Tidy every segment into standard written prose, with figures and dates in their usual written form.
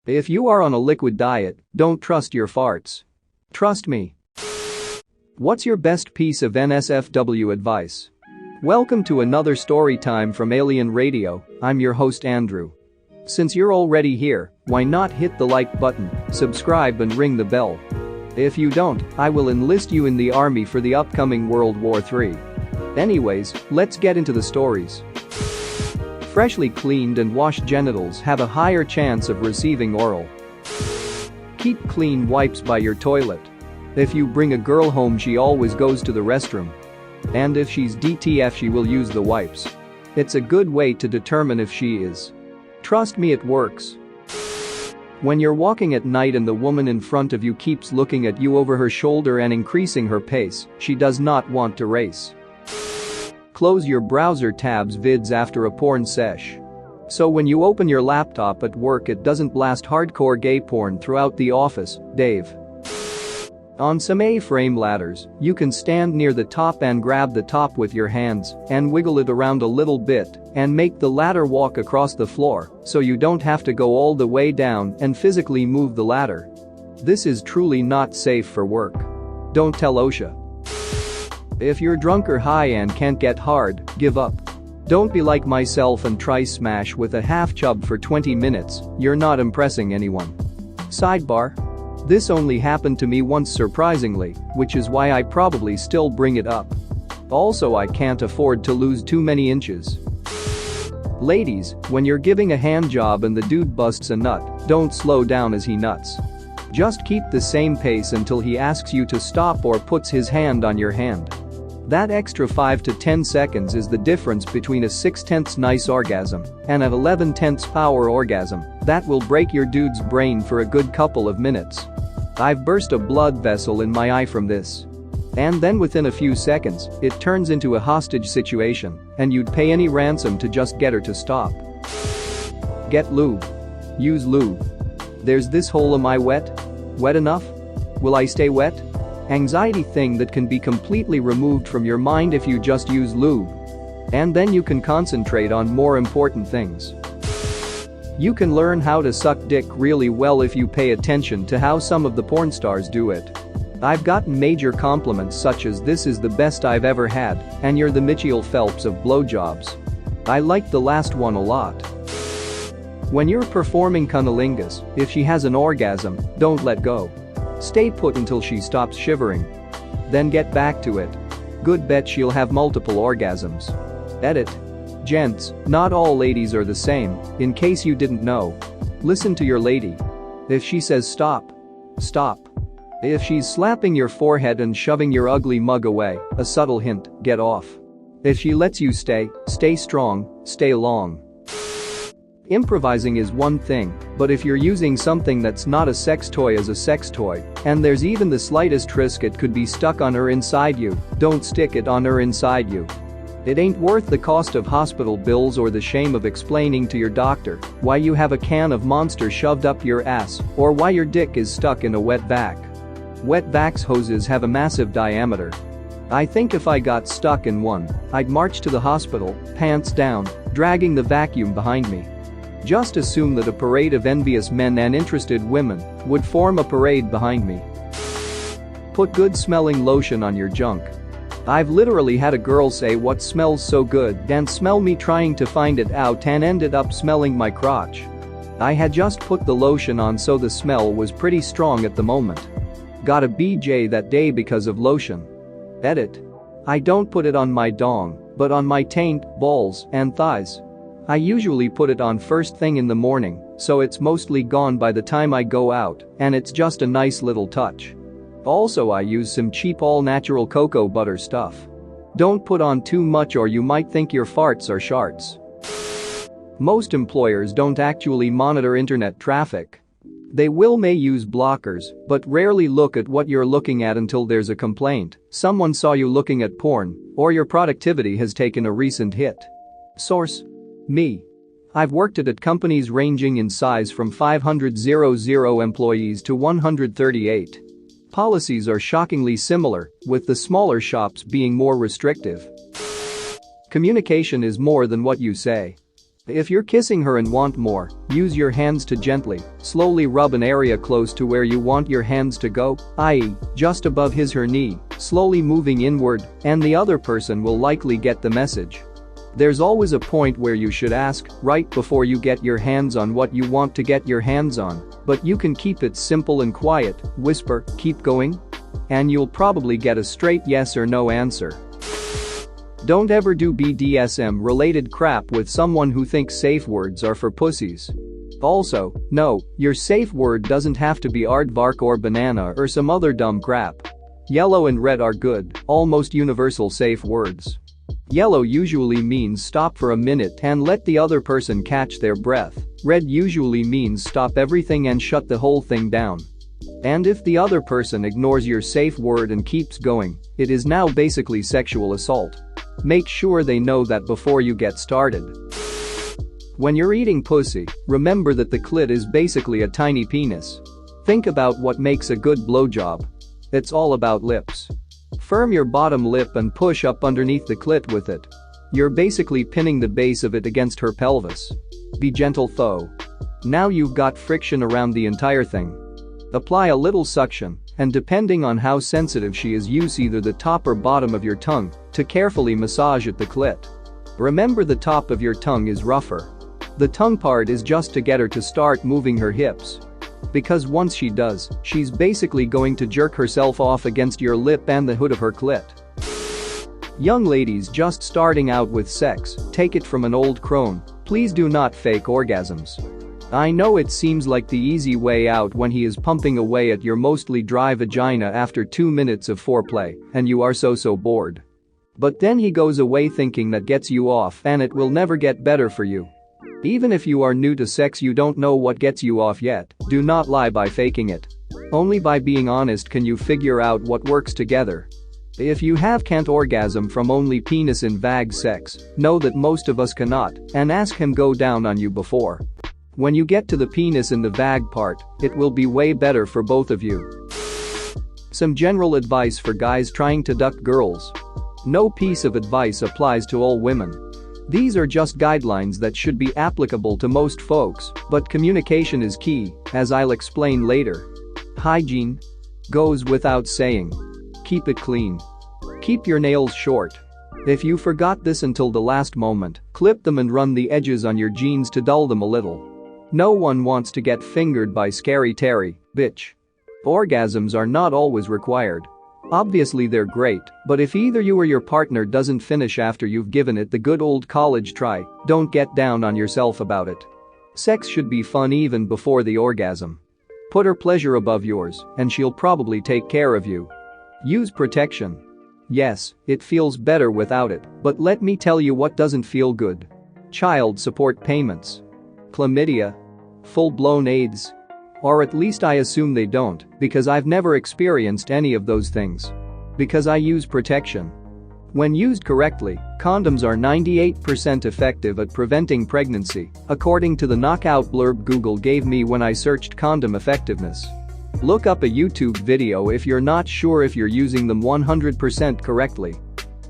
If you are on a liquid diet, don't trust your farts. Trust me. What's your best piece of NSFW advice? Welcome to another story time from Alien Radio. I'm your host Andrew. Since you're already here, why not hit the like button, subscribe and ring the bell. If you don't, I will enlist you in the army for the upcoming World War III. Anyways, let's get into the stories. Freshly cleaned and washed genitals have a higher chance of receiving oral. Keep clean wipes by your toilet. If you bring a girl home, she always goes to the restroom. And if she's DTF, she will use the wipes. It's a good way to determine if she is. Trust me, it works. When you're walking at night and the woman in front of you keeps looking at you over her shoulder and increasing her pace, she does not want to race. Close your browser tabs vids after a porn sesh. So when you open your laptop at work, it doesn't blast hardcore gay porn throughout the office, Dave. On some A-frame ladders, you can stand near the top and grab the top with your hands and wiggle it around a little bit and make the ladder walk across the floor so you don't have to go all the way down and physically move the ladder. This is truly not safe for work. Don't tell OSHA. If you're drunk or high and can't get hard, give up. Don't be like myself and try smash with a half chub for 20 minutes, you're not impressing anyone. Sidebar. This only happened to me once, surprisingly, which is why I probably still bring it up. Also, I can't afford to lose too many inches. Ladies, when you're giving a hand job and the dude busts a nut, don't slow down as he nuts. Just keep the same pace until he asks you to stop or puts his hand on your hand. That extra 5 to 10 seconds is the difference between a 6/10 nice orgasm and an 11/10 power orgasm that will break your dude's brain for a good couple of minutes. I've burst a blood vessel in my eye from this. And then within a few seconds, it turns into a hostage situation, and you'd pay any ransom to just get her to stop. Get lube. Use lube. There's this hole, am I wet? Wet enough? Will I stay wet? Anxiety thing that can be completely removed from your mind if you just use lube. And then you can concentrate on more important things. You can learn how to suck dick really well if you pay attention to how some of the porn stars do it. I've gotten major compliments such as "This is the best I've ever had," and "You're the Mitchell Phelps of blowjobs." I like the last one a lot. When you're performing cunnilingus, if she has an orgasm, don't let go. Stay put until she stops shivering. Then get back to it. Good bet she'll have multiple orgasms. Edit. Gents, not all ladies are the same, in case you didn't know. Listen to your lady. If she says stop, stop. If she's slapping your forehead and shoving your ugly mug away, a subtle hint, get off. If she lets you stay, stay strong, stay long. Improvising is one thing, but if you're using something that's not a sex toy as a sex toy, and there's even the slightest risk it could be stuck on her inside you, don't stick it on her inside you. It ain't worth the cost of hospital bills or the shame of explaining to your doctor why you have a can of Monster shoved up your ass or why your dick is stuck in a wet vac. Wet vacs hoses have a massive diameter. I think if I got stuck in one, I'd march to the hospital, pants down, dragging the vacuum behind me. Just assume that a parade of envious men and interested women would form a parade behind me. Put good smelling lotion on your junk. I've literally had a girl say "What smells so good?" and smell me trying to find it out and ended up smelling my crotch. I had just put the lotion on, so the smell was pretty strong at the moment. Got a BJ that day because of lotion. Edit. I don't put it on my dong, but on my taint, balls, and thighs. I usually put it on first thing in the morning, so it's mostly gone by the time I go out, and it's just a nice little touch. Also, I use some cheap all-natural cocoa butter stuff. Don't put on too much or you might think your farts are sharts. Most employers don't actually monitor internet traffic. They may use blockers, but rarely look at what you're looking at until there's a complaint, someone saw you looking at porn, or your productivity has taken a recent hit. Source: me. I've worked at companies ranging in size from 500 employees to 138. Policies are shockingly similar, with the smaller shops being more restrictive. Communication is more than what you say. If you're kissing her and want more, use your hands to gently, slowly rub an area close to where you want your hands to go, i.e., just above his/her knee, slowly moving inward, and the other person will likely get the message. There's always a point where you should ask, right before you get your hands on what you want to get your hands on, but you can keep it simple and quiet, whisper, "Keep going?" And you'll probably get a straight yes or no answer. Don't ever do BDSM-related crap with someone who thinks safe words are for pussies. Also, no, your safe word doesn't have to be aardvark or banana or some other dumb crap. Yellow and red are good, almost universal safe words. Yellow usually means stop for a minute and let the other person catch their breath. Red usually means stop everything and shut the whole thing down. And if the other person ignores your safe word and keeps going, it is now basically sexual assault. Make sure they know that before you get started. When you're eating pussy, remember that the clit is basically a tiny penis. Think about what makes a good blowjob. It's all about lips. Firm your bottom lip and push up underneath the clit with it. You're basically pinning the base of it against her pelvis. Be gentle though. Now you've got friction around the entire thing. Apply a little suction, and depending on how sensitive she is, use either the top or bottom of your tongue to carefully massage at the clit. Remember, the top of your tongue is rougher. The tongue part is just to get her to start moving her hips. Because once she does, she's basically going to jerk herself off against your lip and the hood of her clit. Young ladies just starting out with sex, take it from an old crone, please do not fake orgasms. I know it seems like the easy way out when he is pumping away at your mostly dry vagina after 2 minutes of foreplay, and you are so bored. But then he goes away thinking that gets you off and it will never get better for you. Even if you are new to sex, you don't know what gets you off yet, do not lie by faking it. Only by being honest can you figure out what works together. If you can't orgasm from only penis in vag sex, know that most of us cannot, and ask him go down on you before. When you get to the penis in the vag part, it will be way better for both of you. Some general advice for guys trying to duck girls. No piece of advice applies to all women. These are just guidelines that should be applicable to most folks, but communication is key, as I'll explain later. Hygiene goes without saying. Keep it clean. Keep your nails short. If you forgot this until the last moment, clip them and run the edges on your jeans to dull them a little. No one wants to get fingered by Scary Terry, bitch. Orgasms are not always required. Obviously they're great, but if either you or your partner doesn't finish after you've given it the good old college try, don't get down on yourself about it. Sex should be fun even before the orgasm. Put her pleasure above yours, and she'll probably take care of you. Use protection. Yes, it feels better without it, but let me tell you what doesn't feel good. Child support payments. Chlamydia. Full-blown AIDS. Or at least I assume they don't, because I've never experienced any of those things. Because I use protection. When used correctly, condoms are 98% effective at preventing pregnancy, according to the knockout blurb Google gave me when I searched condom effectiveness. Look up a YouTube video if you're not sure if you're using them 100% correctly.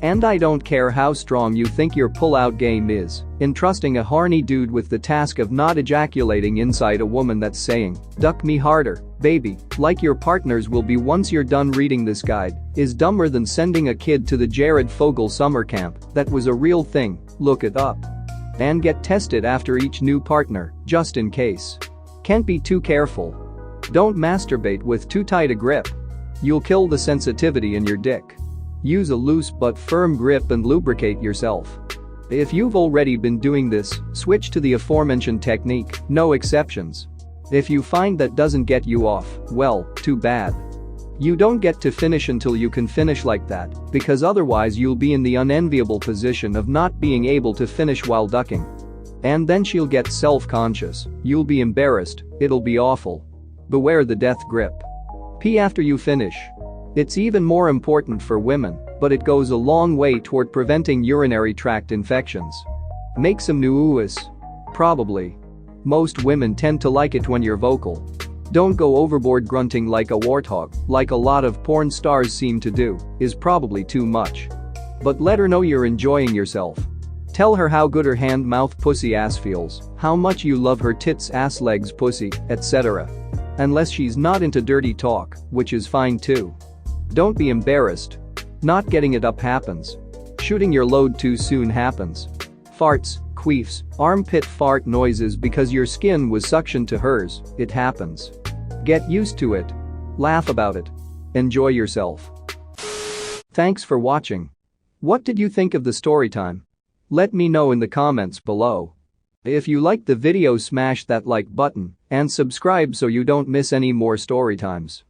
And I don't care how strong you think your pull-out game is, entrusting a horny dude with the task of not ejaculating inside a woman that's saying, "Duck me harder, baby," like your partners will be once you're done reading this guide, is dumber than sending a kid to the Jared Fogle summer camp. That was a real thing, look it up. And get tested after each new partner, just in case. Can't be too careful. Don't masturbate with too tight a grip. You'll kill the sensitivity in your dick. Use a loose but firm grip and lubricate yourself. If you've already been doing this, switch to the aforementioned technique, no exceptions. If you find that doesn't get you off, well, too bad. You don't get to finish until you can finish like that, because otherwise you'll be in the unenviable position of not being able to finish while ducking. And then she'll get self-conscious, you'll be embarrassed, it'll be awful. Beware the death grip. Pee after you finish. It's even more important for women, but it goes a long way toward preventing urinary tract infections. Make some new probably. Most women tend to like it when you're vocal. Don't go overboard grunting like a warthog, like a lot of porn stars seem to do, is probably too much. But let her know you're enjoying yourself. Tell her how good her hand mouth pussy ass feels, how much you love her tits ass legs pussy, etc. Unless she's not into dirty talk, which is fine too. Don't be embarrassed. Not getting it up happens. Shooting your load too soon happens. Farts, queefs, armpit fart noises because your skin was suctioned to hers, it happens. Get used to it. Laugh about it. Enjoy yourself. Thanks for watching. What did you think of the story time? Let me know in the comments below. If you liked the video, smash that like button and subscribe so you don't miss any more story times.